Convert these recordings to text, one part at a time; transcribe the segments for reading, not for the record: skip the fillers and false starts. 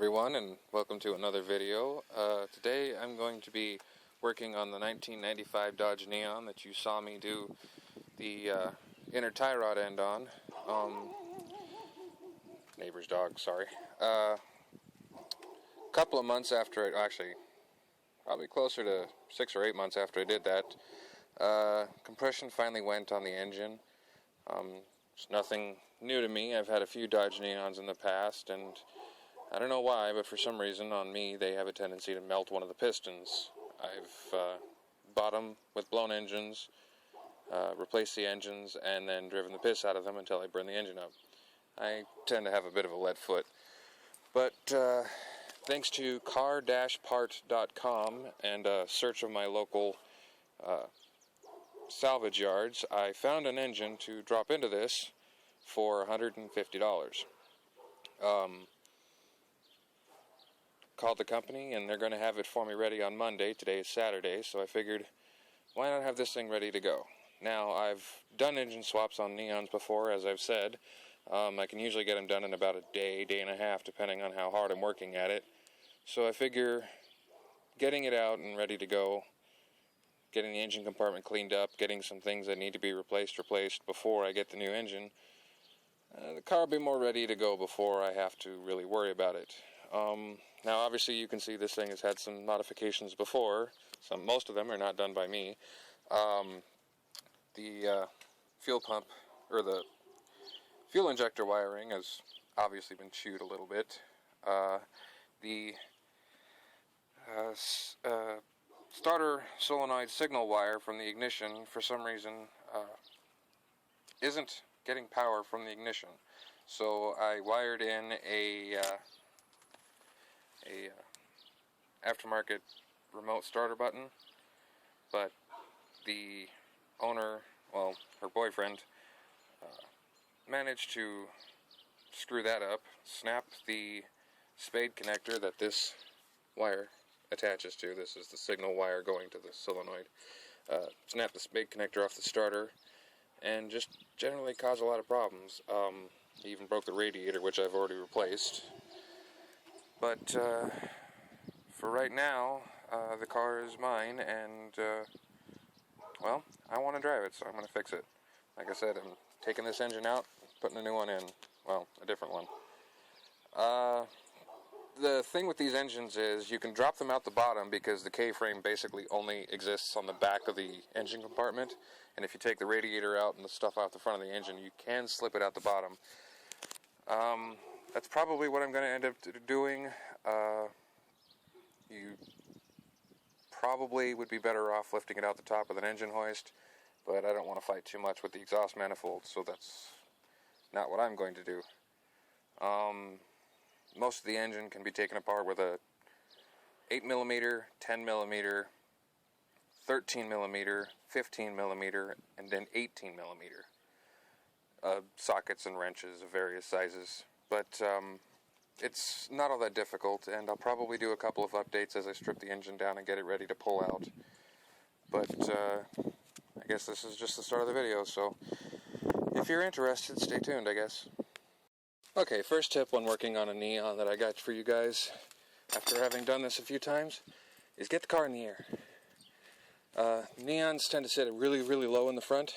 everyone, and welcome to another video. Today I'm going to be working on the 1995 Dodge Neon that you saw me do the inner tie rod end on. Neighbor's dog, sorry. Couple of months after actually probably closer to 6 or 8 months after I did that, compression finally went on the engine. It's nothing new to me. I've had a few Dodge Neons in the past, and I don't know why, but for some reason on me they have a tendency to melt one of the pistons. I've bought them with blown engines, replaced the engines, and then driven the piss out of them until I burn the engine up. I tend to have a bit of a lead foot. But thanks to car-part.com and a search of my local salvage yards, I found an engine to drop into this for $150. Called the company, and they're going to have it for me ready on Monday. Today is Saturday, so I figured, why not have this thing ready to go? Now, I've done engine swaps on Neons before, as I've said. I can usually get them done in about a day, day and a half, depending on how hard I'm working at it. So I figure getting it out and ready to go, getting the engine compartment cleaned up, getting some things that need to be replaced before I get the new engine, the car will be more ready to go before I have to really worry about it. Now, obviously, you can see this thing has had some modifications before. Most of them are not done by me. The fuel pump, or the fuel injector wiring has obviously been chewed a little bit. The starter solenoid signal wire from the ignition, for some reason, isn't getting power from the ignition. So I wired in a aftermarket remote starter button, but the owner, well, her boyfriend, managed to screw that up, snap the spade connector that this wire attaches to. This is the signal wire going to the solenoid. Snap the spade connector off the starter, and just generally cause a lot of problems. He even broke the radiator, which I've already replaced. But for right now, the car is mine, and well, I want to drive it, so I'm going to fix it. Like I said, I'm taking this engine out, putting a new one in. Well, a different one. The thing with these engines is you can drop them out the bottom because the K-frame basically only exists on the back of the engine compartment, and if you take the radiator out and the stuff out the front of the engine, you can slip it out the bottom. That's probably what I'm going to end up doing. You probably would be better off lifting it out the top with an engine hoist, but I don't want to fight too much with the exhaust manifold, so that's not what I'm going to do. Most of the engine can be taken apart with a 8mm, 10mm, 13mm, 15mm, and then 18mm. Sockets and wrenches of various sizes. But it's not all that difficult, and I'll probably do a couple of updates as I strip the engine down and get it ready to pull out. But I guess this is just the start of the video, so if you're interested, stay tuned, I guess. Okay, first tip when working on a Neon that I got for you guys, after having done this a few times, is get the car in the air. Neons tend to sit really, really low in the front,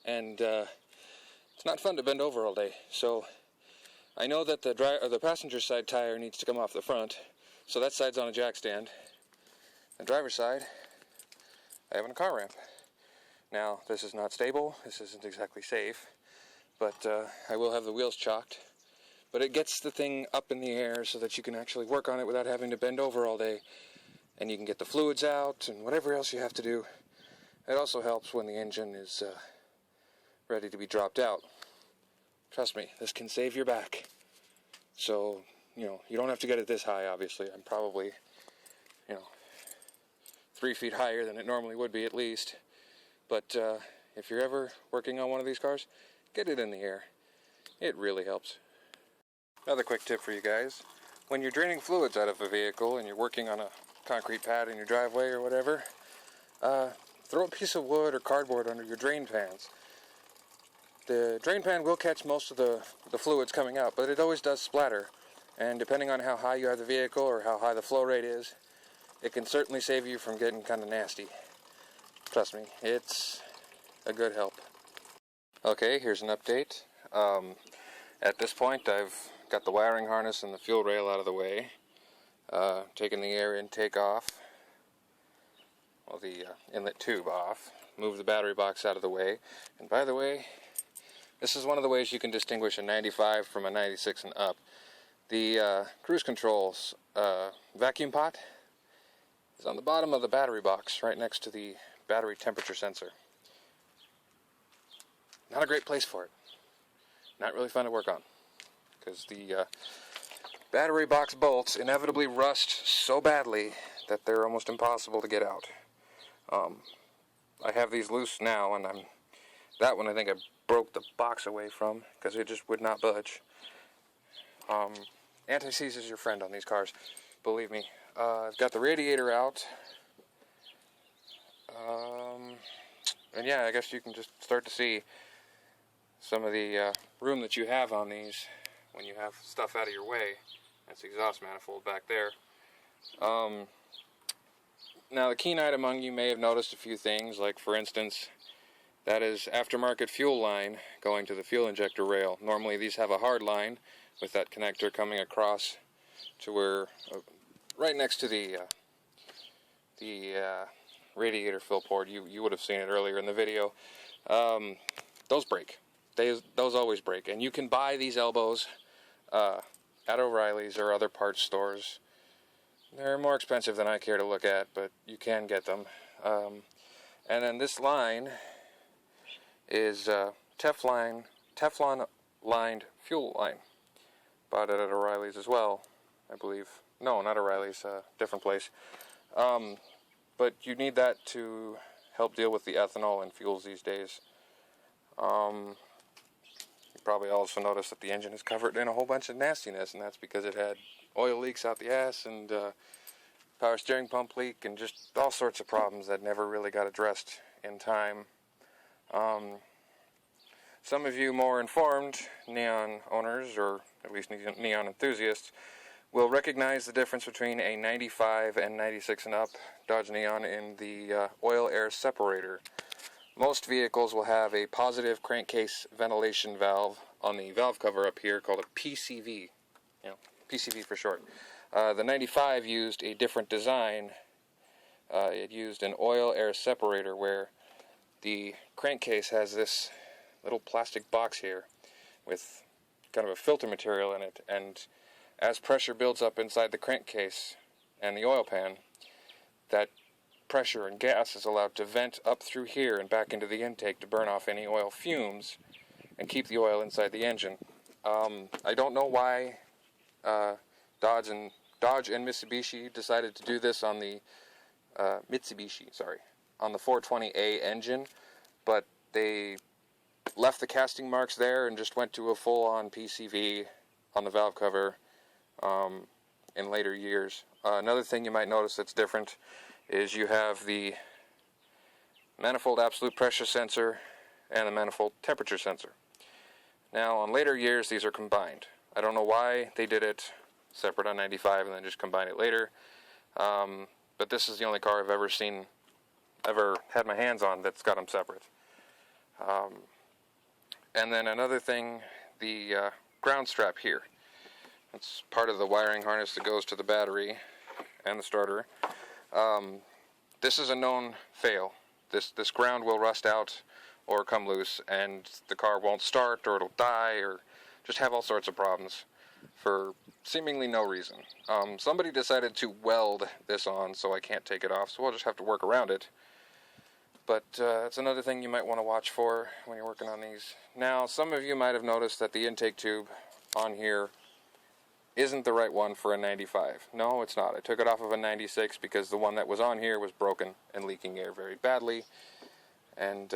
and it's not fun to bend over all day, so I know that the passenger side tire needs to come off the front, so that side's on a jack stand. The driver's side, I have a car ramp. Now, this is not stable, this isn't exactly safe, but I will have the wheels chocked. But it gets the thing up in the air so that you can actually work on it without having to bend over all day, and you can get the fluids out and whatever else you have to do. It also helps when the engine is ready to be dropped out. Trust me, this can save your back. So, you don't have to get it this high, obviously. I'm probably, 3 feet higher than it normally would be at least. But if you're ever working on one of these cars, get it in the air. It really helps. Another quick tip for you guys. When you're draining fluids out of a vehicle and you're working on a concrete pad in your driveway or whatever, throw a piece of wood or cardboard under your drain pans. The drain pan will catch most of the fluids coming out, but it always does splatter. And depending on how high you are the vehicle or how high the flow rate is, it can certainly save you from getting kind of nasty. Trust me, it's a good help. Okay, here's an update. At this point, I've got the wiring harness and the fuel rail out of the way, taken the air intake off, well, the inlet tube off, moved the battery box out of the way, and by the way, this is one of the ways you can distinguish a 95 from a 96 and up. The cruise control's vacuum pot is on the bottom of the battery box, right next to the battery temperature sensor. Not a great place for it. Not really fun to work on, because the battery box bolts inevitably rust so badly that they're almost impossible to get out. I have these loose now, and that one I think I broke the box away from, because it just would not budge. Anti-seize is your friend on these cars, believe me. I've got the radiator out, and yeah, I guess you can just start to see some of the room that you have on these when you have stuff out of your way. That's the exhaust manifold back there. Now, the keen-eyed among you may have noticed a few things, like, for instance, that is aftermarket fuel line going to the fuel injector rail. Normally these have a hard line with that connector coming across to where, right next to the radiator fill port. You would have seen it earlier in the video. Those break. Those always break. And you can buy these elbows at O'Reilly's or other parts stores. They're more expensive than I care to look at, but you can get them. And then this line is Teflon lined fuel line. Bought it at O'Reilly's as well, I believe. No, not O'Reilly's, different place. But you need that to help deal with the ethanol in fuels these days. You probably also noticed that the engine is covered in a whole bunch of nastiness, and that's because it had oil leaks out the ass and power steering pump leak and just all sorts of problems that never really got addressed in time. Some of you more informed Neon owners, or at least Neon enthusiasts, will recognize the difference between a 95 and 96 and up Dodge Neon in the oil-air separator. Most vehicles will have a positive crankcase ventilation valve on the valve cover up here called a PCV. PCV for short. The 95 used a different design. It used an oil-air separator where the crankcase has this little plastic box here with kind of a filter material in it, and as pressure builds up inside the crankcase and the oil pan, that pressure and gas is allowed to vent up through here and back into the intake to burn off any oil fumes and keep the oil inside the engine. I don't know why Dodge and Mitsubishi decided to do this on the on the 420A engine, but they left the casting marks there and just went to a full-on PCV on the valve cover in later years. Another thing you might notice that's different is you have the manifold absolute pressure sensor and the manifold temperature sensor. Now, on later years, these are combined. I don't know why they did it separate on 95 and then just combine it later, but this is the only car I've ever had my hands on that's got them separate. And then another thing, the ground strap here. It's part of the wiring harness that goes to the battery and the starter. This is a known fail. This ground will rust out or come loose, and the car won't start, or it'll die, or just have all sorts of problems for seemingly no reason. Somebody decided to weld this on, so I can't take it off, so I'll just have to work around it. But it's another thing you might want to watch for when you're working on these. Now, some of you might have noticed that the intake tube on here isn't the right one for a 95. No, it's not. I took it off of a 96 because the one that was on here was broken and leaking air very badly, and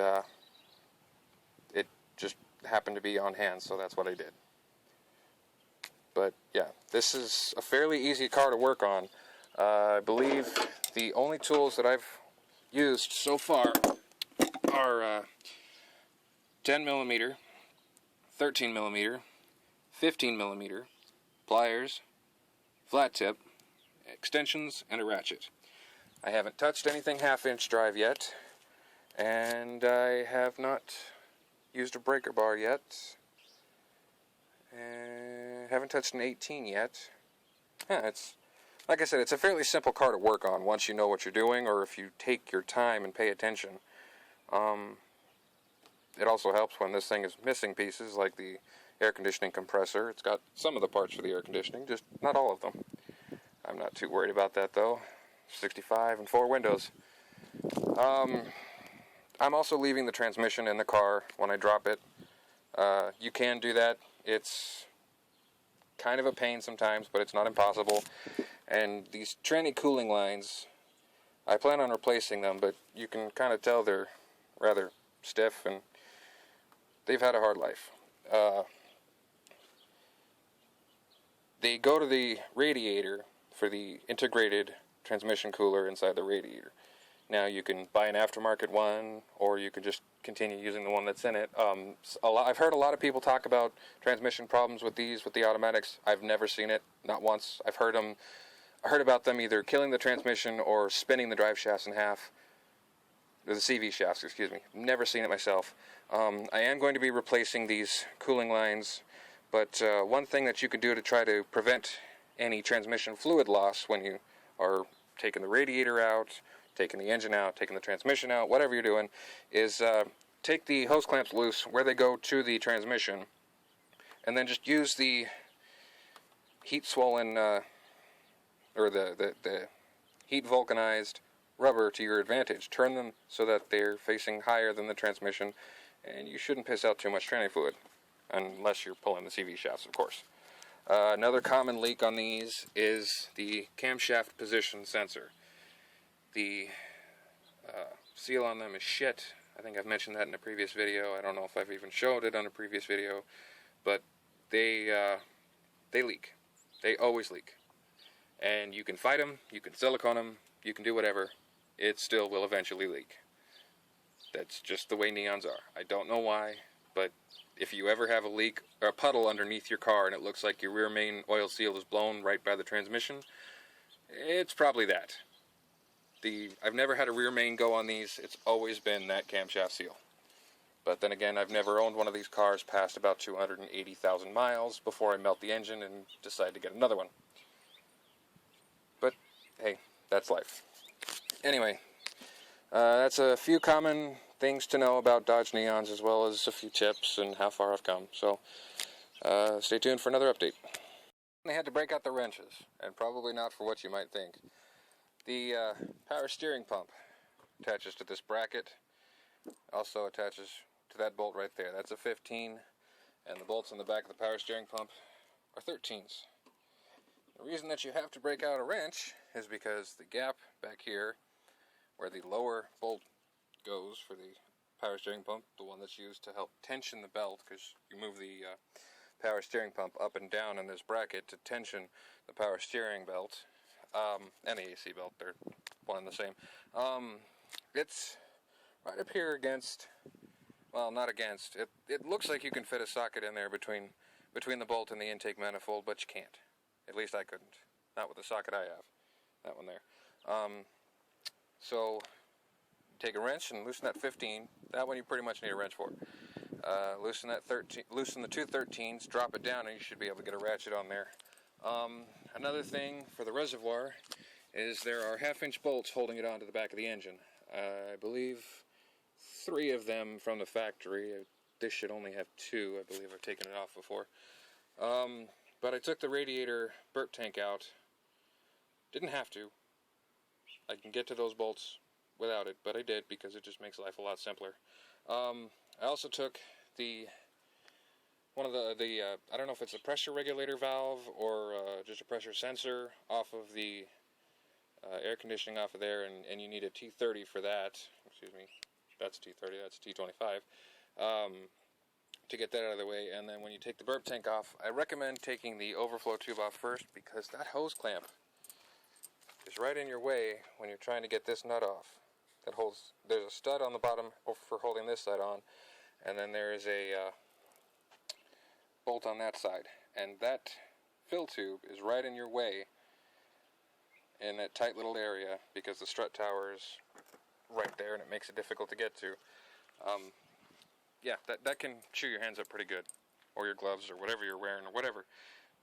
it just happened to be on hand, so that's what I did. But yeah, this is a fairly easy car to work on. I believe the only tools that I've used so far are 10mm, 13mm, 15mm, pliers, flat tip, extensions, and a ratchet. I haven't touched anything half-inch drive yet, and I have not used a breaker bar yet. Haven't touched an 18 yet. It's like I said, it's a fairly simple car to work on once you know what you're doing, or if you take your time and pay attention. It also helps when this thing is missing pieces, like the air conditioning compressor. It's got some of the parts for the air conditioning, just not all of them. I'm not too worried about that, though. 65 and 4 windows. I'm also leaving the transmission in the car when I drop it. You can do that. It's kind of a pain sometimes, but it's not impossible. And these tranny cooling lines, I plan on replacing them, but you can kind of tell they're rather stiff and they've had a hard life. They go to the radiator for the integrated transmission cooler inside the radiator. Now you can buy an aftermarket one, or you can just continue using the one that's in it. I've heard a lot of people talk about transmission problems with these, with the automatics. I've never seen it, not once. I heard about them either killing the transmission or spinning the drive shafts in half. Or the CV shafts, excuse me. Never seen it myself. I am going to be replacing these cooling lines, but one thing that you can do to try to prevent any transmission fluid loss when you are taking the radiator out, taking the engine out, taking the transmission out, whatever you're doing, is take the hose clamps loose where they go to the transmission, and then just use the heat swollen, or the heat vulcanized rubber to your advantage. Turn them so that they're facing higher than the transmission, and you shouldn't piss out too much tranny fluid, unless you're pulling the CV shafts, of course. Another common leak on these is the camshaft position sensor. The seal on them is shit. I think I've mentioned that in a previous video. I don't know if I've even showed it on a previous video, but they leak. They always leak. And you can fight them, you can silicone them, you can do whatever. It still will eventually leak. That's just the way neons are. I don't know why, but if you ever have a leak or a puddle underneath your car and it looks like your rear main oil seal is blown right by the transmission, it's probably that. I've never had a rear main go on these. It's always been that camshaft seal. But then again, I've never owned one of these cars past about 280,000 miles before I melt the engine and decide to get another one. But hey, that's life. Anyway, that's a few common things to know about Dodge Neons, as well as a few tips and how far I've come. So stay tuned for another update. They had to break out the wrenches, and probably not for what you might think. The power steering pump attaches to this bracket, also attaches to that bolt right there. That's a 15, and the bolts on the back of the power steering pump are 13s. The reason that you have to break out a wrench is because the gap back here, where the lower bolt goes for the power steering pump, the one that's used to help tension the belt, because you move the power steering pump up and down in this bracket to tension the power steering belt, and the AC belt, they're one and the same. It's right up here against, well, not against, it looks like you can fit a socket in there between the bolt and the intake manifold, but you can't. At least I couldn't. Not with the socket I have. That one there. So, take a wrench and loosen that 15. That one you pretty much need a wrench for. Loosen the two 13s, drop it down, and you should be able to get a ratchet on there. Another thing for the reservoir is there are half-inch bolts holding it onto the back of the engine. I believe 3 of them from the factory. This should only have 2. I believe I've taken it off before. But I took the radiator burp tank out. Didn't have to. I can get to those bolts without it, but I did because it just makes life a lot simpler. I also took one of the I don't know if it's a pressure regulator valve or just a pressure sensor off of the air conditioning off of there, and you need a T30 for that. Excuse me, that's T30, that's T25. To get that out of the way, and then when you take the burp tank off, I recommend taking the overflow tube off first, because that hose clamp is right in your way when you're trying to get this nut off. There's a stud on the bottom for holding this side on, and then there is a bolt on that side, and that fill tube is right in your way in that tight little area because the strut tower is right there and it makes it difficult to get to. Yeah, that can chew your hands up pretty good, or your gloves, or whatever you're wearing, or whatever.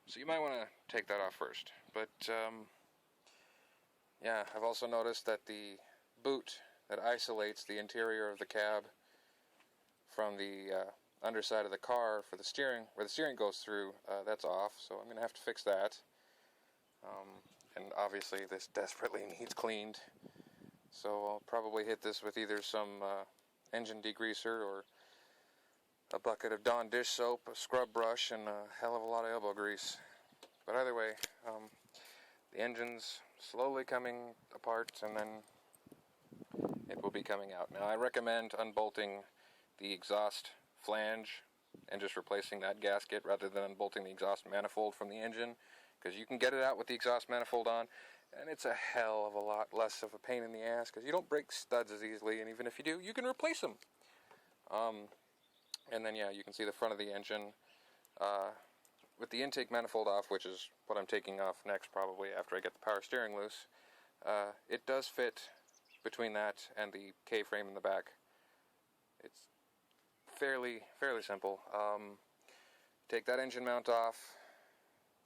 So you might want to take that off first. But yeah, I've also noticed that the boot that isolates the interior of the cab from the underside of the car for the steering, where the steering goes through, that's off. So I'm going to have to fix that. And obviously this desperately needs cleaned. So I'll probably hit this with either some engine degreaser or a bucket of Dawn dish soap, a scrub brush, and a hell of a lot of elbow grease. But either way, the engine's slowly coming apart, and then it will be coming out. Now, I recommend unbolting the exhaust flange and just replacing that gasket rather than unbolting the exhaust manifold from the engine, because you can get it out with the exhaust manifold on, and it's a hell of a lot less of a pain in the ass, because you don't break studs as easily, and even if you do, you can replace them. And then, yeah, you can see the front of the engine with the intake manifold off, which is what I'm taking off next probably after I get the power steering loose. It does fit between that and the K-frame in the back. It's fairly simple. Take that engine mount off,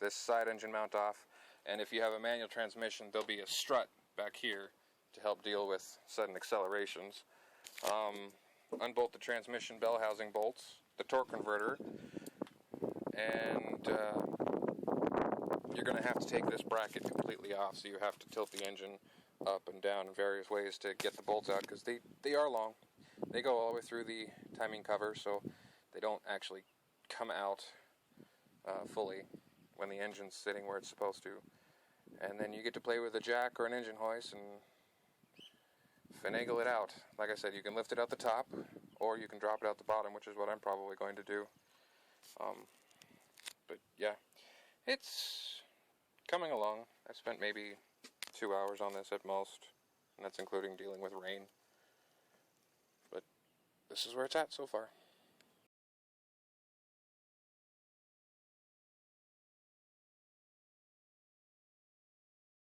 this side engine mount off, and if you have a manual transmission, there'll be a strut back here to help deal with sudden accelerations. Unbolt the transmission bell housing bolts, the torque converter, and you're going to have to take this bracket completely off, so you have to tilt the engine up and down in various ways to get the bolts out, because they are long. They go all the way through the timing cover, so they don't actually come out fully when the engine's sitting where it's supposed to. And then you get to play with a jack or an engine hoist and finagle it out. Like I said, you can lift it out the top, or you can drop it out the bottom, which is what I'm probably going to do. But yeah, it's coming along. I've spent maybe 2 hours on this at most, and that's including dealing with rain. But this is where it's at so far.